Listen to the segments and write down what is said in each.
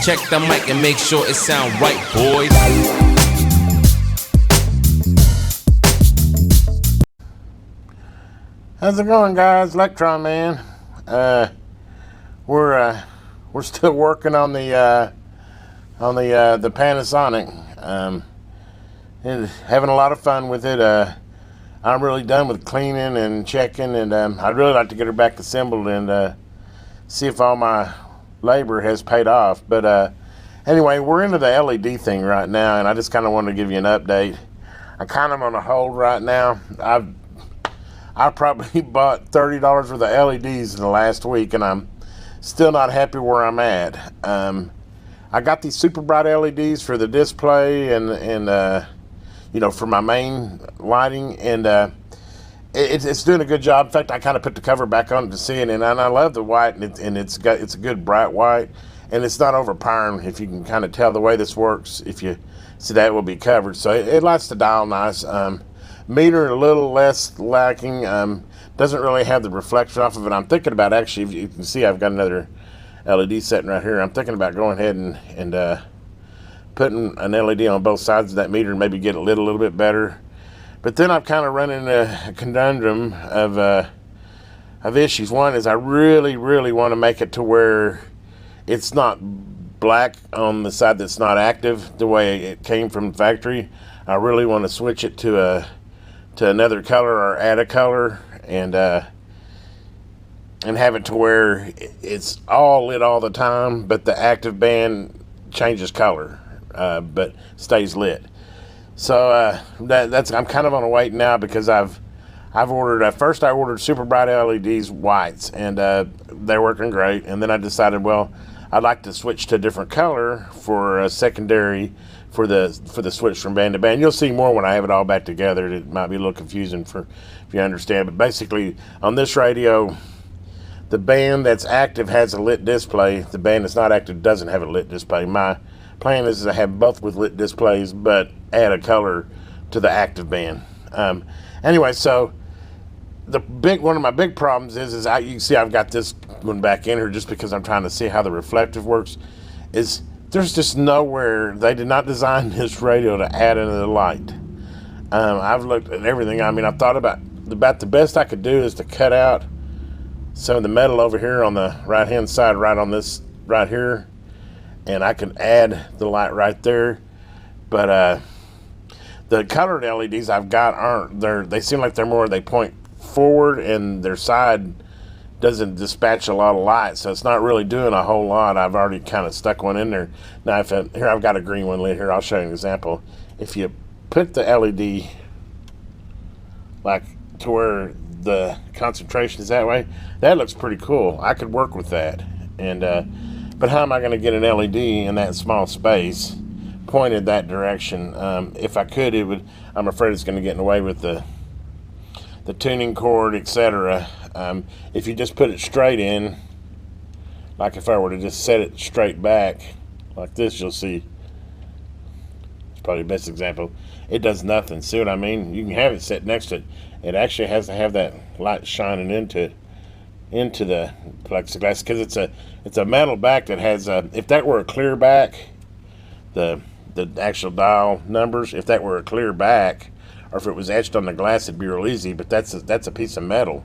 check the mic and make sure it sound right, boys. How's it going, guys? Electron Man. We're still working on the Panasonic. And having a lot of fun with it. I'm really done with cleaning and checking, and I'd really like to get her back assembled and see if all my labor has paid off. But anyway, we're into the LED thing right now, and I just kind of wanted to give you an update. I'm kind of on a hold right now. I probably bought $30 worth of LEDs in the last week, and I'm still not happy where I'm at. I got these super bright LEDs for the display and you know, for my main lighting, and it's doing a good job. In fact, I kind of put the cover back on to see it, and I love the white, and it's a good bright white, and it's not overpowering. If you can kind of tell the way this works, if you see that, it will be covered, so it lights the dial nice. Meter a little less lacking. Doesn't really have the reflection off of it. I'm thinking about, actually, if you can see, I've got another LED setting right here. I'm thinking about going ahead and putting an LED on both sides of that meter and maybe get it lit a little bit better. But then I'm kind of running a conundrum of issues. One is I really want to make it to where it's not black on the side that's not active the way it came from the factory. I really want to switch it to another color or add a color and have it to where it's all lit all the time, but the active band changes color, but stays lit. So that's I'm kind of on a wait now, because I've ordered, first I ordered super bright LEDs whites, and they're working great. And then I decided, well, I'd like to switch to a different color for a secondary for the switch from band to band. You'll see more when I have it all back together. It might be a little confusing if you understand, but basically on this radio, the band that's active has a lit display. The band that's not active doesn't have a lit display. My plan is to have both with lit displays, but add a color to the active band. Anyway, so one of my big problems is you can see I've got this one back in here just because I'm trying to see how the reflective works. Is there's just nowhere, they did not design this radio to add another light. I've looked at everything. I mean, I've thought about the best I could do is to cut out some of the metal over here on the right hand side, right on this right here, and I can add the light right there. But the colored LEDs I've got they seem like they point forward, and their side doesn't dispatch a lot of light, so it's not really doing a whole lot. I've already kind of stuck one in there. Now, here I've got a green one lit here. I'll show you an example. If you put the LED like to where the concentration is that way, that looks pretty cool. I could work with that. And but how am I going to get an LED in that small space pointed that direction? If I could, I'm afraid it's going to get in the way with the tuning cord, etc. If you just put it straight in, like if I were to just set it straight back like this, you'll see, it's probably the best example, it does nothing. See what I mean? You can have it set next to it. It actually has to have that light shining into the plexiglass, because it's a metal back that has if that were a clear back, the actual dial numbers, if that were a clear back, or if it was etched on the glass, it'd be real easy. But that's a piece of metal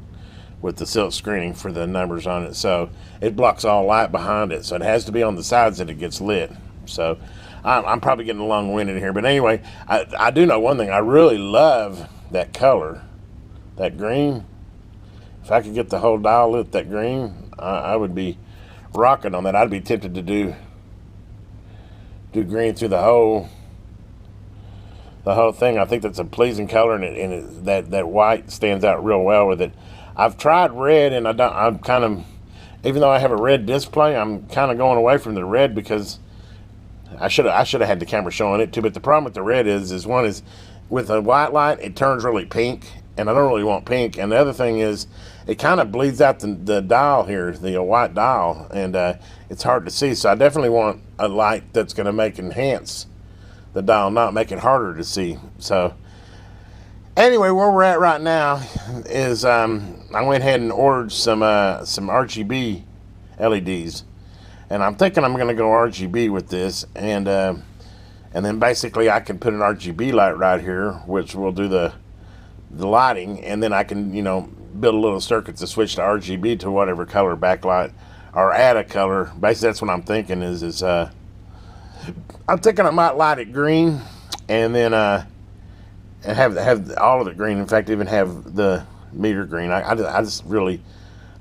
with the silk screening for the numbers on it, so it blocks all light behind it. So it has to be on the sides that it gets lit. So I'm probably getting long-winded here, but anyway, I do know one thing. I really love that color, that green. If I could get the whole dial lit that green, I would be rocking on that. I'd be tempted to do green through the whole thing. I think that's a pleasing color, and that white stands out real well with it. I've tried red, and I'm kind of, even though I have a red display, I'm kind of going away from the red, because I should have had the camera showing it too. But the problem with the red is one is with a white light, it turns really pink, and I don't really want pink. And the other thing is, it kind of bleeds out the dial here, the white dial, and it's hard to see. So I definitely want a light that's going to enhance the dial, not make it harder to see. So anyway, where we're at right now is I went ahead and ordered some RGB LEDs, and I'm thinking I'm going to go RGB with this, and then basically I can put an RGB light right here, which will do the lighting, and then I can, you know, build a little circuit to switch to RGB to whatever color backlight, or add a color. Basically, that's what I'm thinking is I'm thinking I might light it green, and then and have all of it green. In fact, even have the meter green. I just really,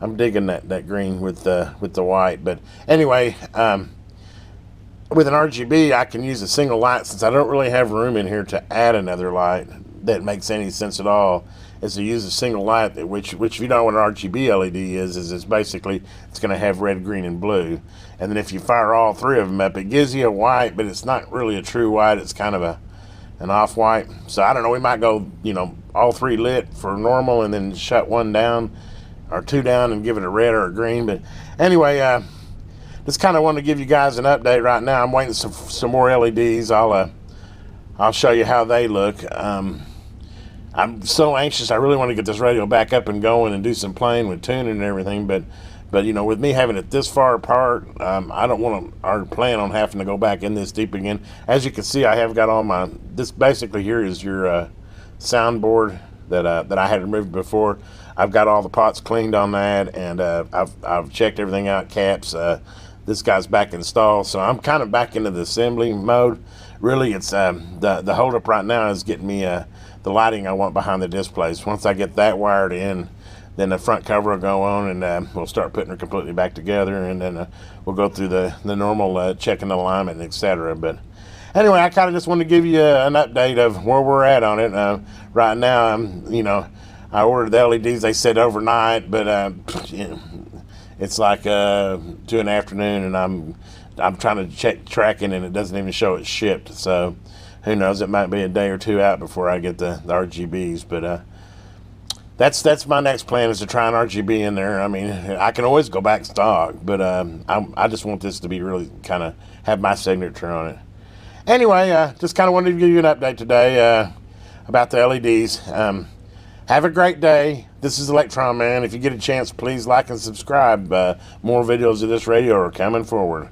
I'm digging that green with the white. But anyway, with an RGB, I can use a single light, since I don't really have room in here to add another light that makes any sense at all. Is to use a single light, which if you know what an RGB LED is it's basically, it's going to have red, green, and blue. And then if you fire all three of them up, it gives you a white, but it's not really a true white. It's kind of an off-white. So I don't know, we might go, you know, all three lit for normal, and then shut one down or two down and give it a red or a green. But anyway, just kind of wanted to give you guys an update right now. I'm waiting some more LEDs. I'll show you how they look. I'm so anxious. I really want to get this radio back up and going and do some playing with tuning and everything. But you know, with me having it this far apart, I don't want to, or plan on having to go back in this deep again. As you can see, I have got all my, this basically here is your soundboard that I had removed before. I've got all the pots cleaned on that, and I've checked everything out, caps. This guy's back installed, so I'm kind of back into the assembly mode. Really, it's the holdup right now is getting me the lighting I want behind the displays. Once I get that wired in, then the front cover will go on, and we'll start putting her completely back together, and then we'll go through the normal checking the alignment, etc. But anyway, I kind of just wanted to give you an update of where we're at on it. Right now, you know, I ordered the LEDs. They said overnight, but you know, it's like 2 in the afternoon, and I'm trying to check tracking, and it doesn't even show it's shipped. So who knows? It might be a day or two out before I get the RGBs. But that's my next plan, is to try an RGB in there. I mean, I can always go back stock, but I just want this to be really kind of have my signature on it. Anyway, just kind of wanted to give you an update today about the LEDs. Have a great day. This is Electron Man. If you get a chance, please like and subscribe. More videos of this radio are coming forward.